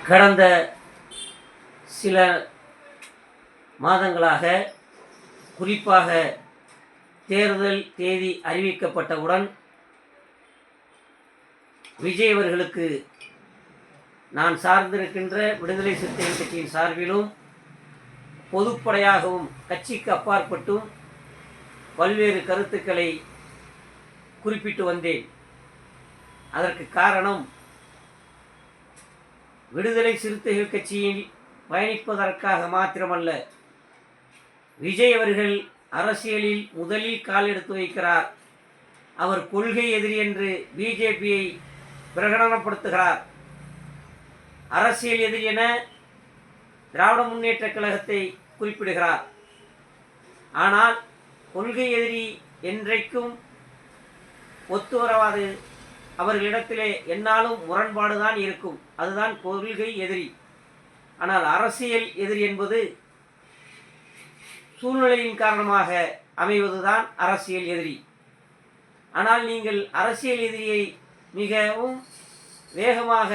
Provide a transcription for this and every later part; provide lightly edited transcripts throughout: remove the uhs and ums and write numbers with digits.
கடந்த சில மாதங்களாக, குறிப்பாக தேர்தல் தேதி அறிவிக்கப்பட்டவுடன் விஜய் அவர்களுக்கு நான் சார்ந்திருக்கின்ற விடுதலை சிறுத்தைகள் கட்சியின் சார்பிலும் பொதுப்படையாகவும் கட்சிக்கு அப்பாற்பட்டும் பல்வேறு கருத்துக்களை குறிப்பிட்டு வந்தேன். அதற்கு காரணம், விடுதலை சிறுத்தைகள் கட்சியில் பயணிப்பதற்காக மாத்திரமல்ல, விஜய் அவர்கள் அரசியலில் முதலில் கால் எடுத்து வைக்கிறார். அவர் கொள்கை எதிரி என்று பிஜேபியை பிரகடனப்படுத்துகிறார். அரசியல் எதிரி என திராவிட முன்னேற்ற கழகத்தை குறிப்பிடுகிறார். ஆனால் கொள்கை எதிரி என்றைக்கும் ஒத்து வரவாது. அவர்களிடத்திலே என்னாலும் முரண்பாடுதான் இருக்கும். அதுதான் கொள்கை எதிரி. ஆனால் அரசியல் எதிரி என்பது சூழ்நிலையின் காரணமாக அமைவதுதான் அரசியல் எதிரி. ஆனால் நீங்கள் அரசியல் எதிரியை மிகவும் வேகமாக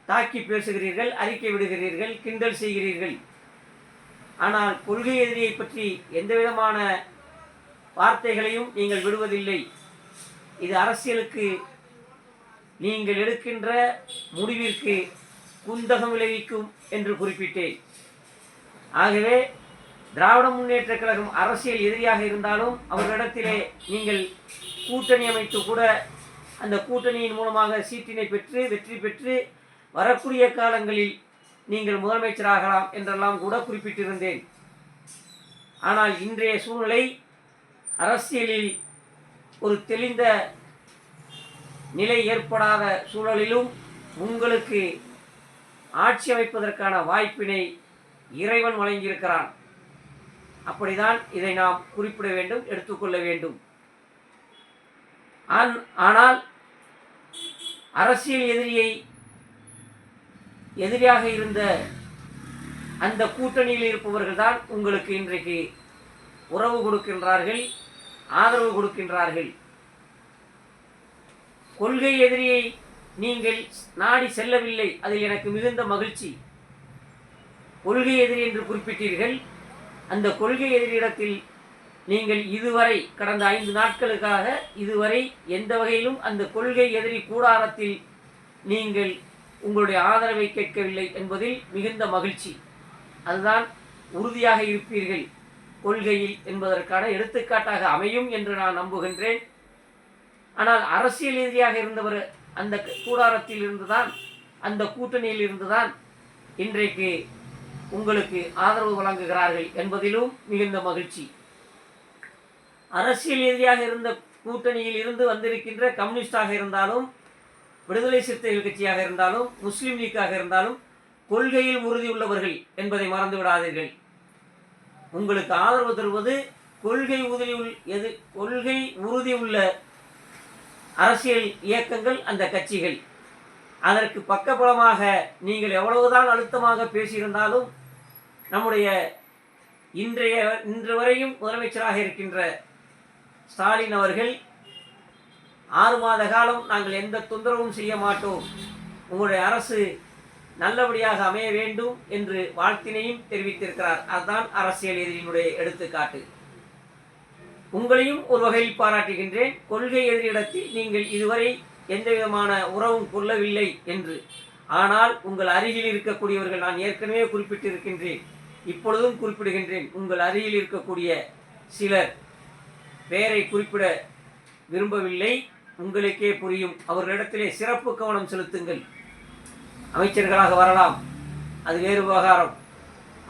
தாக்கி பேசுகிறீர்கள், அறிக்கை விடுகிறீர்கள், கிண்டல் செய்கிறீர்கள். ஆனால் கொள்கை எதிரியை பற்றி எந்த விதமான வார்த்தைகளையும் நீங்கள் விடுவதில்லை. இது அரசியலுக்கு நீங்கள் எடுக்கின்ற முடிவிற்கு குந்தகம் விளைவிக்கும் என்று குறிப்பிட்டேன். ஆகவே திராவிட முன்னேற்ற கழகம் அரசியல் எதிரியாக இருந்தாலும் அவர்களிடத்திலே நீங்கள் கூட்டணி அமைத்து கூட அந்த கூட்டணியின் மூலமாக சீட்டினை பெற்று வெற்றி பெற்று வரக்கூடிய காலங்களில் நீங்கள் முதலமைச்சராகலாம் என்றெல்லாம் கூட குறிப்பிட்டிருந்தேன். ஆனால் இன்றைய சூழ்நிலை அரசியலில் ஒரு தெளிந்த நிலை ஏற்படாத சூழலிலும் உங்களுக்கு ஆட்சி அமைப்பதற்கான வாய்ப்பினை இறைவன் வழங்கியிருக்கிறான். அப்படிதான் இதை நாம் குறிப்பிட வேண்டும், எடுத்துக்கொள்ள வேண்டும். ஆனால் அரசியல் எதிரியாக இருந்த அந்த கூட்டணியில் இருப்பவர்கள் தான் உங்களுக்கு இன்றைக்கு உறவு கொடுக்கின்றார்கள், ஆதரவு கொடுக்கின்றார்கள். கொள்கை எதிரியை நீங்கள் நாடி செல்லவில்லை, அதில் எனக்கு மிகுந்த மகிழ்ச்சி. கொள்கை எதிரி என்று குறிப்பிட்டீர்கள். அந்த கொள்கை எதிரியிடத்தில் நீங்கள் இதுவரை கடந்த 5 நாட்களுக்காக இதுவரை எந்த வகையிலும் அந்த கொள்கை எதிரி கூடாரத்தில் நீங்கள் உங்களுடைய ஆதரவை கேட்கவில்லை என்பதில் மிகுந்த மகிழ்ச்சி. அதுதான் உறுதியாக இருப்பீர்கள் கொள்கையில் என்பதற்கான எடுத்துக்காட்டாக அமையும் என்று நான் நம்புகின்றேன். ஆனால் அரசியல் எதிரியாக இருந்தவர் அந்த கூடாரத்தில் இருந்துதான், அந்த கூட்டணியில் இருந்துதான் இன்றைக்கு உங்களுக்கு ஆதரவு வழங்குகிறார்கள் என்பதிலும் மிகுந்த மகிழ்ச்சி. அரசியல் எதிரியாக இருந்த கூட்டணியில் இருந்து வந்திருக்கின்ற கம்யூனிஸ்டாக இருந்தாலும், விடுதலை சிறுத்தைகள் கட்சியாக இருந்தாலும், முஸ்லீம் லீக்காக இருந்தாலும் கொள்கையில் உறுதியுள்ளவர்கள் என்பதை மறந்து விடாதீர்கள். உங்களுக்கு ஆதரவு தருவது கொள்கை உறுதியுள்ள அரசியல் இயக்கங்கள், அந்த கட்சிகள். அதற்கு பக்கபலமாக நீங்கள் எவ்வளவுதான் அழுத்தமாக பேசியிருந்தாலும் நம்முடைய இன்று வரையும் முதலமைச்சராக இருக்கின்ற ஸ்டாலின் அவர்கள் 6 மாத காலம் நாங்கள் எந்த தொந்தரவும் செய்ய மாட்டோம், உங்களுடைய அரசு நல்லபடியாக அமைய வேண்டும் என்று வாழ்த்தினையும் தெரிவித்திருக்கிறார். அதுதான் அரசியல் எதிரியினுடைய எடுத்துக்காட்டு. உங்களையும் ஒரு வகையில் பாராட்டுகின்றேன். கொள்கை எதிரியிடத்தில் நீங்கள் இதுவரை எந்த விதமான உறவும் கொள்ளவில்லை என்று. ஆனால் உங்கள் அருகில் இருக்கக்கூடியவர்கள், நான் ஏற்கனவே குறிப்பிட்டிருக்கின்றேன், இப்பொழுதும் குறிப்பிடுகின்றேன், உங்கள் அருகில் இருக்கக்கூடிய சிலர் பெயரை குறிப்பிட விரும்பவில்லை, உங்களுக்கே புரியும். அவர்களிடத்திலே சிறப்பு கவனம் செலுத்துங்கள். அமைச்சர்களாக வரலாம், அது வேறு விவகாரம்.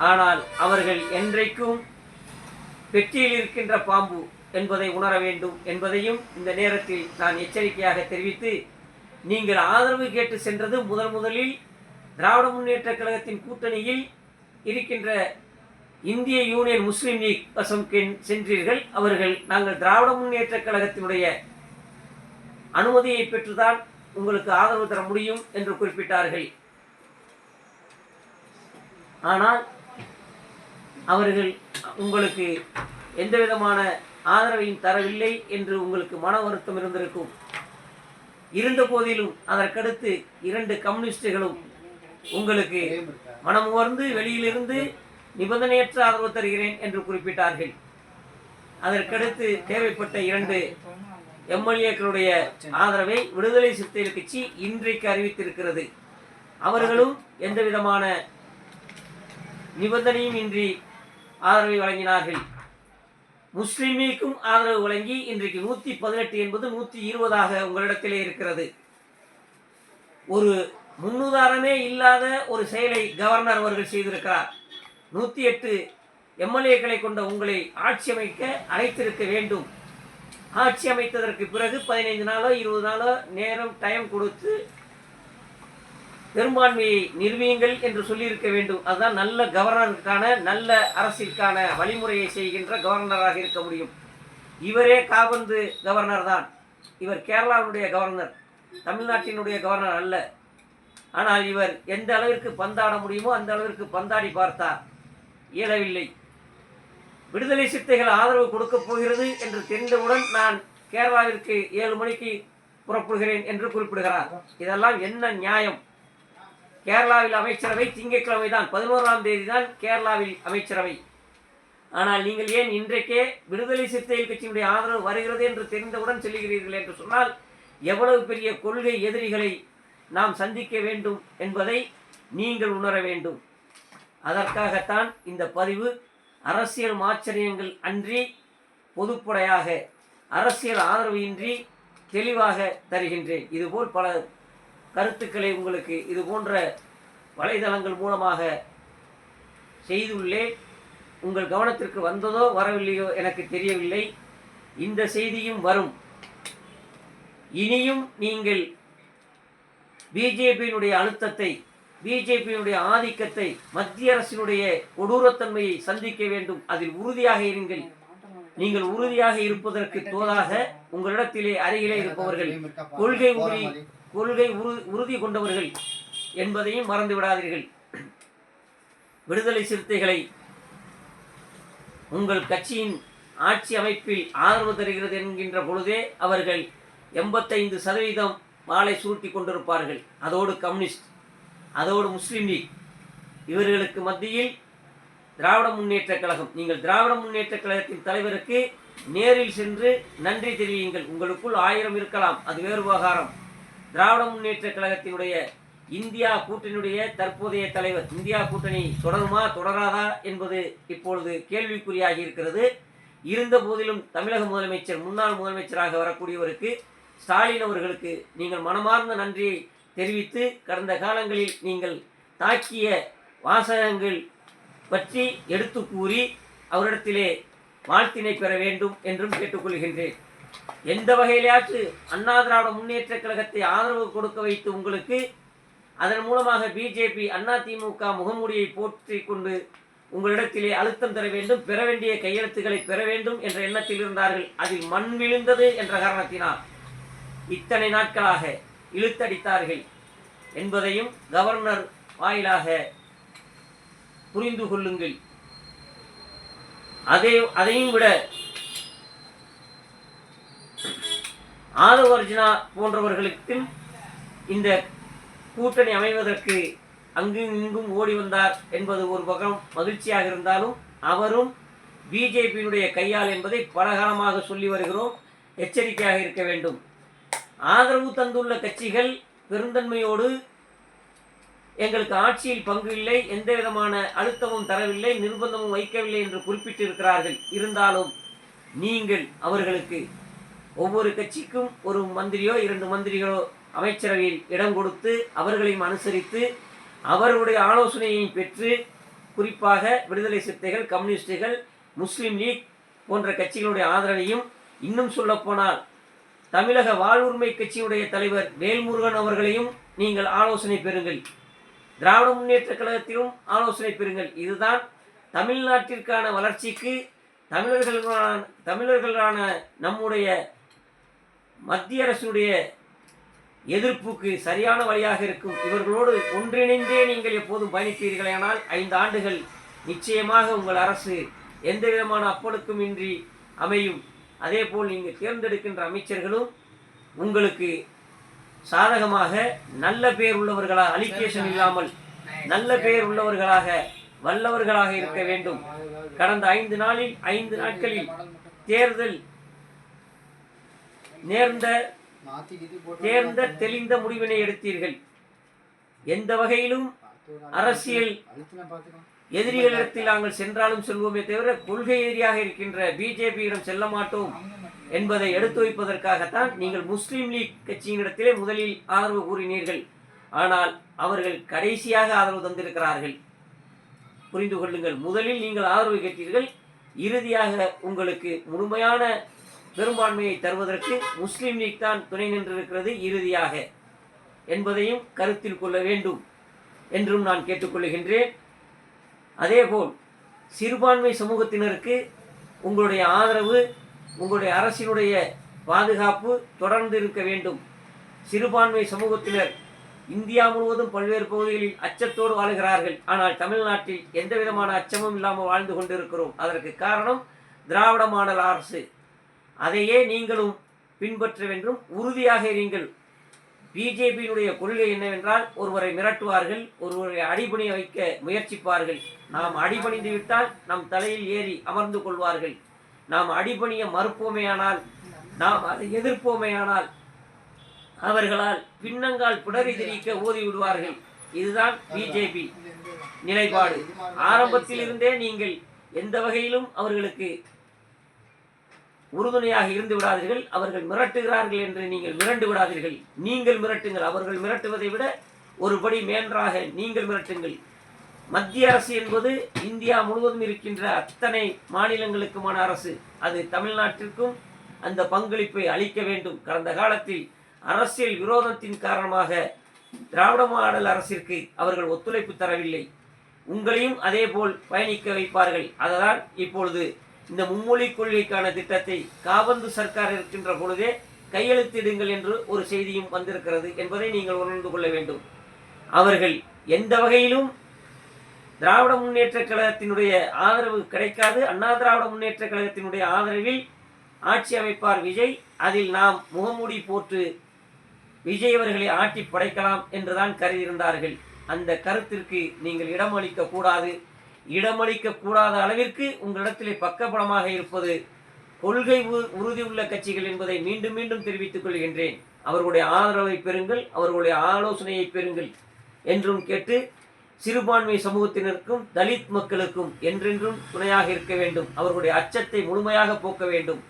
ஆனால் அவர்கள் என்றைக்கும் பெட்டியில் இருக்கின்ற பாம்பு என்பதை உணர வேண்டும் என்பதையும் இந்த நேரத்தில் நான் எச்சரிக்கையாக தெரிவித்து, நீங்கள் ஆதரவு கேட்டு சென்றது முதலில் திராவிட முன்னேற்ற கழகத்தின் கூட்டணியில் இருக்கின்ற இந்திய யூனியன் முஸ்லீம் லீக் வசம் சென்றீர்கள். அவர்கள் நாங்கள் திராவிட முன்னேற்ற கழகத்தினுடைய அனுமதியை பெற்றுதான் உங்களுக்கு ஆதரவு தர முடியும் என்று குறிப்பிட்டார்கள். ஆனால் அவர்கள் உங்களுக்கு எந்த விதமான ஆதரவையும் தரவில்லை என்று உங்களுக்கு மன வருத்தம் இருந்திருக்கும். இருந்த போதிலும் அதற்கடுத்து 2 கம்யூனிஸ்டுகளும் உங்களுக்கு மனம் உணர்ந்து வெளியிலிருந்து நிபந்தனையற்ற ஆதரவு தருகிறேன் என்று குறிப்பிட்டார்கள். அதற்கடுத்து தேவைப்பட்ட 2 எம்எல்ஏக்களுடைய ஆதரவை விடுதலை சிறுத்தைகள் கட்சி இன்றைக்கு அறிவித்திருக்கிறது. அவர்களும் எந்த விதமான நிபந்தனையும் இன்றி ஆதரவை வழங்கினார்கள். முஸ்லிம் லீக்கும் ஆதரவு வழங்கி இன்றைக்கு 118 என்பது 120 உங்களிடத்திலே இருக்கிறது. ஒரு முன்னுதாரணமே இல்லாத ஒரு செயலை கவர்னர் அவர்கள் செய்திருக்கிறார். 108 எம்எல்ஏக்களை கொண்ட உங்களை ஆட்சி அமைக்க அழைத்திருக்க வேண்டும். ஆட்சி அமைத்ததற்கு பிறகு 15 நாளோ 20 நாளோ டைம் கொடுத்து பெரும்பான்மையை நிறுவியுங்கள் என்று சொல்லியிருக்க வேண்டும். அதுதான் நல்ல கவர்னருக்கான, நல்ல அரசிற்கான வழிமுறையை செய்கின்ற கவர்னராக இருக்க முடியும். இவரே காபந்து கவர்னர் தான். இவர் கேரளாவுடைய கவர்னர், தமிழ்நாட்டினுடைய கவர்னர் அல்ல. ஆனால் இவர் எந்த அளவிற்கு பந்தாட முடியுமோ அந்த அளவிற்கு பந்தாடி பார்த்தார். இயலவில்லை. விடுதலை சிறுத்தைகள் ஆதரவு கொடுக்கப் போகிறது என்று தெரிந்தவுடன் நான் கேரளாவிற்கு 7 மணிக்கு புறப்படுகிறேன் என்று குறிப்பிடுகிறார். இதெல்லாம் என்ன நியாயம்? கேரளாவில் அமைச்சரவை திங்கட்கிழமை தான், 11ஆம் தேதி தான் கேரளாவில் அமைச்சரவை. ஆனால் நீங்கள் ஏன் இன்றைக்கே விடுதலை சிறுத்தைகள் கட்சியினுடைய ஆதரவு வருகிறது என்று தெரிந்தவுடன் செல்கிறீர்கள் என்று சொன்னால் எவ்வளவு பெரிய கொள்கை எதிரிகளை நாம் சந்திக்க வேண்டும் என்பதை நீங்கள் உணர வேண்டும். அதற்காகத்தான் இந்த பதிவு. அரசியல் மாச்சரியங்கள் அன்றி பொதுப்படையாக, அரசியல் ஆதரவு இன்றி தெளிவாக தருகின்றேன். இதுபோல் பல கருத்துக்களை உங்களுக்கு இது போன்ற வலைதளங்கள் மூலமாக செய்துள்ளேன். உங்கள் கவனத்திற்கு வந்ததோ வரவில்லையோ எனக்கு தெரியவில்லை. இந்த செய்தியும் வரும். இனியும் நீங்கள் பிஜேபியினுடைய அழுத்தத்தை, பிஜேபியினுடைய ஆதிக்கத்தை, மத்திய அரசினுடைய கொடூரத்தன்மையை சந்திக்க வேண்டும். அதில் உறுதியாக இருங்கள். நீங்கள் உறுதியாக இருப்பதற்கு தோதாக உங்களிடத்திலே அருகிலே இருப்பவர்கள் கொள்கை உறுதி கொண்டவர்கள் என்பதையும் மறந்து விடாதீர்கள். விடுதலை சிறுத்தைகளை உங்கள் கட்சியின் ஆட்சி அமைப்பில் ஆதரவு தருகிறது என்கின்ற பொழுதே அவர்கள் 85% வாளை சூட்டி கொண்டிருப்பார்கள். அதோடு கம்யூனிஸ்ட், அதோடு முஸ்லீம் லீக், இவர்களுக்கு மத்தியில் திராவிட முன்னேற்ற கழகம். நீங்கள் திராவிட முன்னேற்ற கழகத்தின் தலைவருக்கு நேரில் சென்று நன்றி தெரிவியுங்கள். உங்களுக்குள் 1000 இருக்கலாம், அது வேறு விவகாரம். திராவிட முன்னேற்ற கழகத்தினுடைய இந்தியா கூட்டணியுடைய தற்போதைய தலைவர், இந்தியா கூட்டணி தொடருமா தொடராதா என்பது இப்பொழுது கேள்விக்குறியாகி இருக்கிறது. இருந்த போதிலும் தமிழக முதலமைச்சர், முன்னாள் முதலமைச்சராக வரக்கூடியவருக்கு, ஸ்டாலின் அவர்களுக்கு நீங்கள் மனமார்ந்த நன்றியை தெரிவித்து கடந்த காலங்களில் நீங்கள் தாக்கிய வாசகங்கள் பற்றி எடுத்து கூறி அவரிடத்திலே வாழ்த்தினை பெற வேண்டும் என்றும் கேட்டுக்கொள்கின்றேன். எந்த வகையிலாச்சு அண்ணா திராவிட முன்னேற்ற கழகத்தை ஆதரவு கொடுக்க வைத்து உங்களுக்கு அதன் மூலமாக பிஜேபி, அதிமுக முகமூடியை போற்றி கொண்டு உங்களிடத்திலே அழுத்தம் தர வேண்டும், பெற வேண்டிய கையெழுத்துக்களை பெற வேண்டும் என்ற எண்ணத்தில் இருந்தார்கள். அதில் மண் விழுந்தது என்ற காரணத்தினால் இத்தனை நாட்களாக இழுத்தடித்தார்கள் என்பதையும் கவர்னர் வாயிலாக புரிந்து கொள்ளுங்கள். அதையும் விட ஆதவ் அர்ஜுனா போன்றவர்களுக்கு இந்த கூட்டணி அமைவதற்கு அங்கும் இங்கும் ஓடி வந்தார் என்பது ஒரு பக்கம் மகிழ்ச்சியாக இருந்தாலும் அவரும் பிஜேபியினுடைய கையால் என்பதை பலகாலமாக சொல்லி வருகிறோம். எச்சரிக்கையாக இருக்க வேண்டும். ஆதரவு தந்துள்ள கட்சிகள் பெருந்தன்மையோடு எங்களுக்கு ஆட்சியில் பங்கு இல்லை, எந்த விதமான அழுத்தமும் தரவில்லை, நிர்பந்தமும் வைக்கவில்லை என்று குறிப்பிட்டிருக்கிறார்கள். இருந்தாலும் நீங்கள் அவர்களுக்கு ஒவ்வொரு கட்சிக்கும் ஒரு மந்திரியோ 2 மந்திரிகளோ அமைச்சரவையில் இடம் கொடுத்து அவர்களையும் அனுசரித்து அவர்களுடைய ஆலோசனையையும் பெற்று, குறிப்பாக விடுதலை சிறுத்தைகள், கம்யூனிஸ்டுகள், முஸ்லீம் லீக் போன்ற கட்சிகளுடைய ஆதரவையும், இன்னும் சொல்லப்போனால் தமிழக வாழ்வுரிமை கட்சியுடைய தலைவர் வேல்முருகன் அவர்களையும் நீங்கள் ஆலோசனை பெறுங்கள். திராவிட முன்னேற்ற கழகத்திலும் ஆலோசனை பெறுங்கள். இதுதான் தமிழ்நாட்டிற்கான வளர்ச்சிக்கு, தமிழர்களான நம்முடைய மத்திய அரசுடைய எதிர்ப்புக்கு சரியான வழியாக இருக்கும். இவர்களோடு ஒன்றிணைந்தே நீங்கள் எப்போதும் பயணிப்பீர்களானால் 5 ஆண்டுகள் நிச்சயமாக உங்கள் அரசு எந்த விதமான அப்பழுக்கும் இன்றி அமையும். அதே போல் நீங்கள் தேர்ந்தெடுக்கின்ற அமைச்சர்களும் உங்களுக்கு சாதகமாக நல்ல பேர் உள்ளவர்களாக, அலிகேஷன் இல்லாமல் நல்ல பெயர் உள்ளவர்களாக வல்லவர்களாக இருக்க வேண்டும். கடந்த 5 நாட்களில் தேர்தல் தேர்ந்த தெளிந்த முடிவினை எடுத்தீர்கள். எந்த வகையிலும் அரசியல் எதிரிகளிடத்தில் நாங்கள் சென்றாலும் செல்வோமே தவிர கொள்கை எதிரியாக இருக்கின்ற பிஜேபியிடம் செல்ல மாட்டோம் என்பதை எடுத்து வைப்பதற்காகத்தான் நீங்கள் முஸ்லீம் லீக் கட்சியினிடத்திலே முதலில் ஆதரவு கூறினீர்கள். ஆனால் அவர்கள் கடைசியாக ஆதரவு தந்திருக்கிறார்கள். புரிந்து கொள்ளுங்கள். முதலில் நீங்கள் ஆதரவு கேட்டீர்கள், இறுதியாக உங்களுக்கு முழுமையான பெரும்பான்மையை தருவதற்கு முஸ்லீம் லீக் தான் துணை நின்றிருக்கிறது இறுதியாக என்பதையும் கருத்தில் கொள்ள வேண்டும் என்றும் நான் கேட்டுக்கொள்கின்றேன். அதேபோல் சிறுபான்மை சமூகத்தினருக்கு உங்களுடைய ஆதரவு, உங்களுடைய அரசினுடைய பாதுகாப்பு தொடர்ந்து இருக்க வேண்டும். சிறுபான்மை சமூகத்தினர் இந்தியா முழுவதும் பல்வேறு பகுதிகளில் அச்சத்தோடு வாழ்கிறார்கள். ஆனால் தமிழ்நாட்டில் எந்த விதமான அச்சமும் இல்லாமல் வாழ்ந்து கொண்டிருக்கிறோம். அதற்கு காரணம் திராவிட மாடல் அரசு. அதையே நீங்களும் பின்பற்ற வேண்டும். உறுதியாக இருங்கள். பிஜேபியினுடைய கொள்கை என்னவென்றால், ஒருவரை மிரட்டுவார்கள், ஒருவரை அடிபணிய வைக்க முயற்சிப்பார்கள். நாம் அடிபணிந்து விட்டால் நம் தலையில் ஏறி அமர்ந்து கொள்வார்கள். நாம் அடிபணிய மறுப்போமையானால், நாம் அதை எதிர்ப்போமையானால் அவர்களால் பின்னங்கால் பிடரி திரிக்க ஓதி விடுவார்கள். இதுதான் பிஜேபி நிலைப்பாடு. ஆரம்பத்தில் இருந்தே நீங்கள் எந்த வகையிலும் அவர்களுக்கு உறுதுணையாக இருந்து விடாதீர்கள். அவர்கள் மிரட்டுகிறார்கள் என்று நீங்கள் மிரண்டு விடாதீர்கள். நீங்கள் மிரட்டுங்கள். அவர்கள் மிரட்டுவதை விட ஒருபடி மேன்றாக நீங்கள் மிரட்டுங்கள். மத்திய அரசு என்பது இந்தியா முழுவதும் இருக்கின்ற அத்தனை மாநிலங்களுக்குமான அரசு. அது தமிழ்நாட்டிற்கும் அந்த பங்களிப்பை அளிக்க வேண்டும். கடந்த காலத்தில் அரசியல் விரோதத்தின் காரணமாக திராவிட மாடல் அரசிற்கு அவர்கள் ஒத்துழைப்பு தரவில்லை. உங்களையும் அதே போல் பயணிக்க வைப்பார்கள். அதனால் இப்பொழுது இந்த மும்மொழி கொள்கைக்கான திட்டத்தை காபந்து சர்க்கார் இருக்கின்ற பொழுதே கையெழுத்திடுங்கள் என்று ஒரு செய்தியும் வந்திருக்கிறது என்பதை நீங்கள் உணர்ந்து கொள்ள வேண்டும். அவர்கள் எந்த வகையிலும் திராவிட முன்னேற்ற கழகத்தினுடைய ஆதரவு கிடைக்காது. அண்ணா திராவிட முன்னேற்ற கழகத்தினுடைய ஆதரவில் ஆட்சி அமைப்பார் விஜய். அதில் நாம் முகமூடி போட்டு விஜய் அவர்களை ஆட்டி படைக்கலாம் என்றுதான் கருதியிருந்தார்கள். அந்த கருத்திற்கு நீங்கள் இடமளிக்க கூடாது. இடமளிக்க கூடாத அளவிற்கு உங்களிடத்திலே பக்கபலமாக இருப்பது கொள்கை உறுதி உள்ள கட்சிகள் என்பதை மீண்டும் மீண்டும் தெரிவித்துக் கொள்கின்றேன். அவர்களுடைய ஆதரவை பெறுங்கள், அவர்களுடைய ஆலோசனையை பெறுங்கள் என்றும் கேட்டு, சிறுபான்மை சமூகத்தினருக்கும் தலித் மக்களுக்கும் என்றென்றும் துணையாக இருக்க வேண்டும். அவர்களுடைய அச்சத்தை முழுமையாக போக்க வேண்டும்.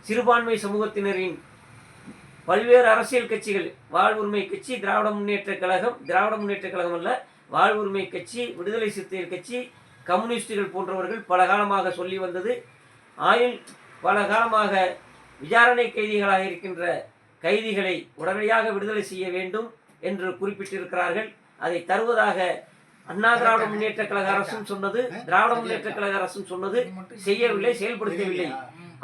சிறுபான்மை சமூகத்தினரின் பல்வேறு அரசியல் கட்சிகள், வாழ்வுரிமை கட்சி, திராவிட முன்னேற்ற கழகம், திராவிட முன்னேற்ற கழகம் அல்ல, வாழ்வுரிமை கட்சி, விடுதலை சிறுத்தைகள் கட்சி, கம்யூனிஸ்டுகள் போன்றவர்கள் பல காலமாக சொல்லி வந்தது, பல காலமாக விசாரணை கைதிகளாக இருக்கின்ற கைதிகளை உடனடியாக விடுதலை செய்ய வேண்டும் என்று குறிப்பிட்டிருக்கிறார்கள். அதை தருவதாக அண்ணா திராவிட முன்னேற்ற கழக அரசும் சொன்னது, திராவிட முன்னேற்ற கழக அரசும் சொன்னது, செய்யவில்லை, செயல்படுத்தவில்லை.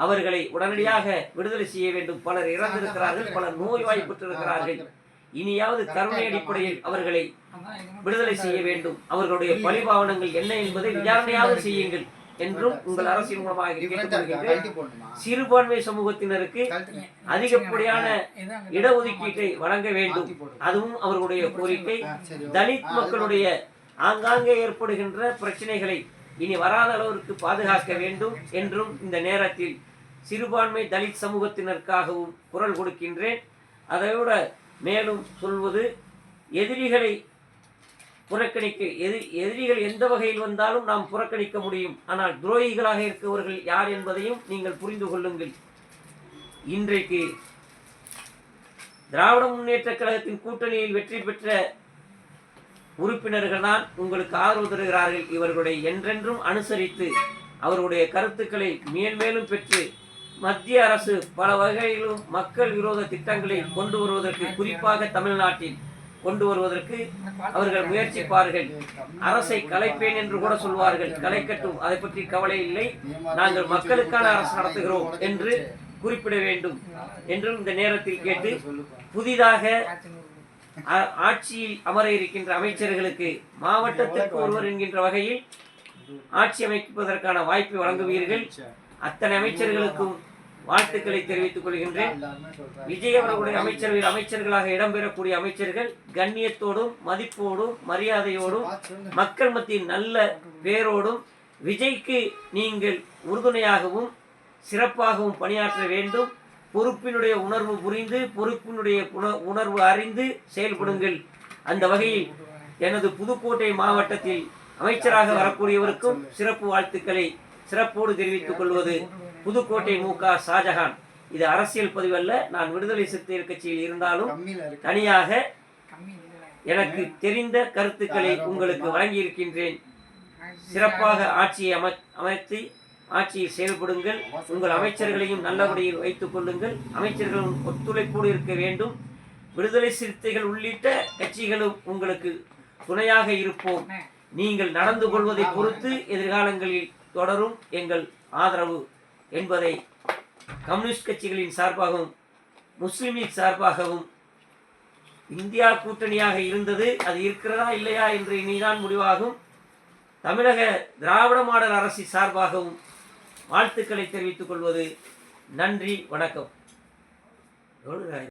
அவர்களை உடனடியாக விடுதலை செய்ய வேண்டும். பலர் இறந்திருக்கிறார்கள், பலர் நோய்வாய்ப்பட்டிருக்கிறார்கள். இனியாவது கருணை அடிப்படையில் அவர்களை விடுதலை செய்ய வேண்டும். அவர்களுடைய பழிபாவனங்கள் என்ன என்பதை விசாரணையாவது செய்யுங்கள் என்றும் உங்கள் அரசின் மூலமாக கேட்டுக்கொள்கின்றேன். சிறுபான்மை சமூகத்தினருக்கு அதிகப்படியான இடஒதுக்கீட்டை வழங்க வேண்டும். அதுவும் அவர்களுடைய கோரிக்கை. தலித் மக்களுடைய ஆங்காங்கே ஏற்படுகின்ற பிரச்சனைகளை இனி வராத அளவிற்கு பாதுகாக்க வேண்டும் என்றும் இந்த நேரத்தில் சிறுபான்மை தலித் சமூகத்தினருக்காகவும் குரல் கொடுக்கின்றேன். அதைவிட மேலும் சொல்வது, எதிரிகளை புறக்கணிக்க, எதிரிகள் எந்த வகையில் வந்தாலும் நாம் புறக்கணிக்க முடியும். ஆனால் துரோகிகளாக இருக்கவர்கள் யார் என்பதையும் நீங்கள் புரிந்து கொள்ளுங்கள். இன்றைக்கு திராவிட முன்னேற்ற கழகத்தின் கூட்டணியில் வெற்றி பெற்ற உறுப்பினர்கள் தான் உங்களுக்கு ஆதரவு தருகிறார்கள். இவர்களுடைய என்றென்றும் அனுசரித்து அவருடைய கருத்துக்களை மேல்மேலும் பெற்று மத்திய அரசு பல வகையிலும் மக்கள் விரோத திட்டங்களை கொண்டு வருவதற்கு, குறிப்பாக தமிழ்நாட்டில் கொண்டு வருவதற்கு அவர்கள் முயற்சிப்பார்கள். அரசை கலைப்பேன் என்று கூட சொல்வார்கள். கலைக்கட்டும், அதை பற்றி கவலை இல்லை, நாங்கள் மக்களுக்கான அரசு நடத்துகிறோம் என்று குறிப்பிட வேண்டும் என்றும் இந்த நேரத்தில் கேட்டு, புதிதாக ஆட்சியில் அமர இருக்கின்ற அமைச்சர்களுக்கு மாவட்டத்திற்கு ஒருவர் என்கின்ற வகையில் ஆட்சி அமைப்பதற்கான வாய்ப்பை வழங்குவீர்கள். அத்தனை அமைச்சர்களுக்கும் வாழ்த்துக்களை தெரிவித்துக் கொள்கின்றேன். விஜய் அவர்களுடைய அமைச்சரவையில் அமைச்சர்களாக இடம்பெறக்கூடிய அமைச்சர்கள் கண்ணியத்தோடும் மதிப்போடும் மரியாதையோடும் மக்கள் மத்தியில் நல்ல பேரோடும் விஜய்க்கு நீங்கள் உறுதுணையாகவும் சிறப்பாகவும் பணியாற்ற வேண்டும். பொறுப்பினுடைய உணர்வு புரிந்து பொறுப்பினுடைய உணர்வு அறிந்து செயல்படுங்கள். அந்த வகையில் எனது புதுக்கோட்டை மாவட்டத்தில் அமைச்சராக வரக்கூடியவருக்கும் சிறப்பு வாழ்த்துக்களை சிறப்போடு தெரிவித்துக் கொள்வது புதுக்கோட்டை மு.க. ஷாஜஹான். இது அரசியல் பதிவல்ல. நான் விடுதலை சிறுத்தைகள் கட்சியில் இருந்தாலும் தனியாக எனக்கு தெரிந்த கருத்துக்களை உங்களுக்கு வழங்கியிருக்கின்றேன். சிறப்பாக ஆட்சியை அமைத்து ஆட்சியில் செயல்படுங்கள். உங்கள் அமைச்சர்களையும் நல்லபடியில் வைத்துக் கொள்ளுங்கள். அமைச்சர்களும் ஒத்துழைப்போடு இருக்க வேண்டும். விடுதலை சிறுத்தைகள் உள்ளிட்ட கட்சிகளும் உங்களுக்கு துணையாக இருப்போம். நீங்கள் நடந்து கொள்வதை பொறுத்து எதிர்காலங்களில் தொடரும் எங்கள் ஆதரவு என்பதை கம்யூனிஸ்ட் கட்சிகளின் சார்பாகவும் முஸ்லிம் லீக் சார்பாகவும் இந்தியா கூட்டணியாக இருந்தது, அது இருக்கிறதா இல்லையா என்று இனிதான் முடிவாகும். தமிழக திராவிட மாடல் அரசு சார்பாகவும் வாழ்த்துக்களை தெரிவித்துக் கொள்வது. நன்றி, வணக்கம்.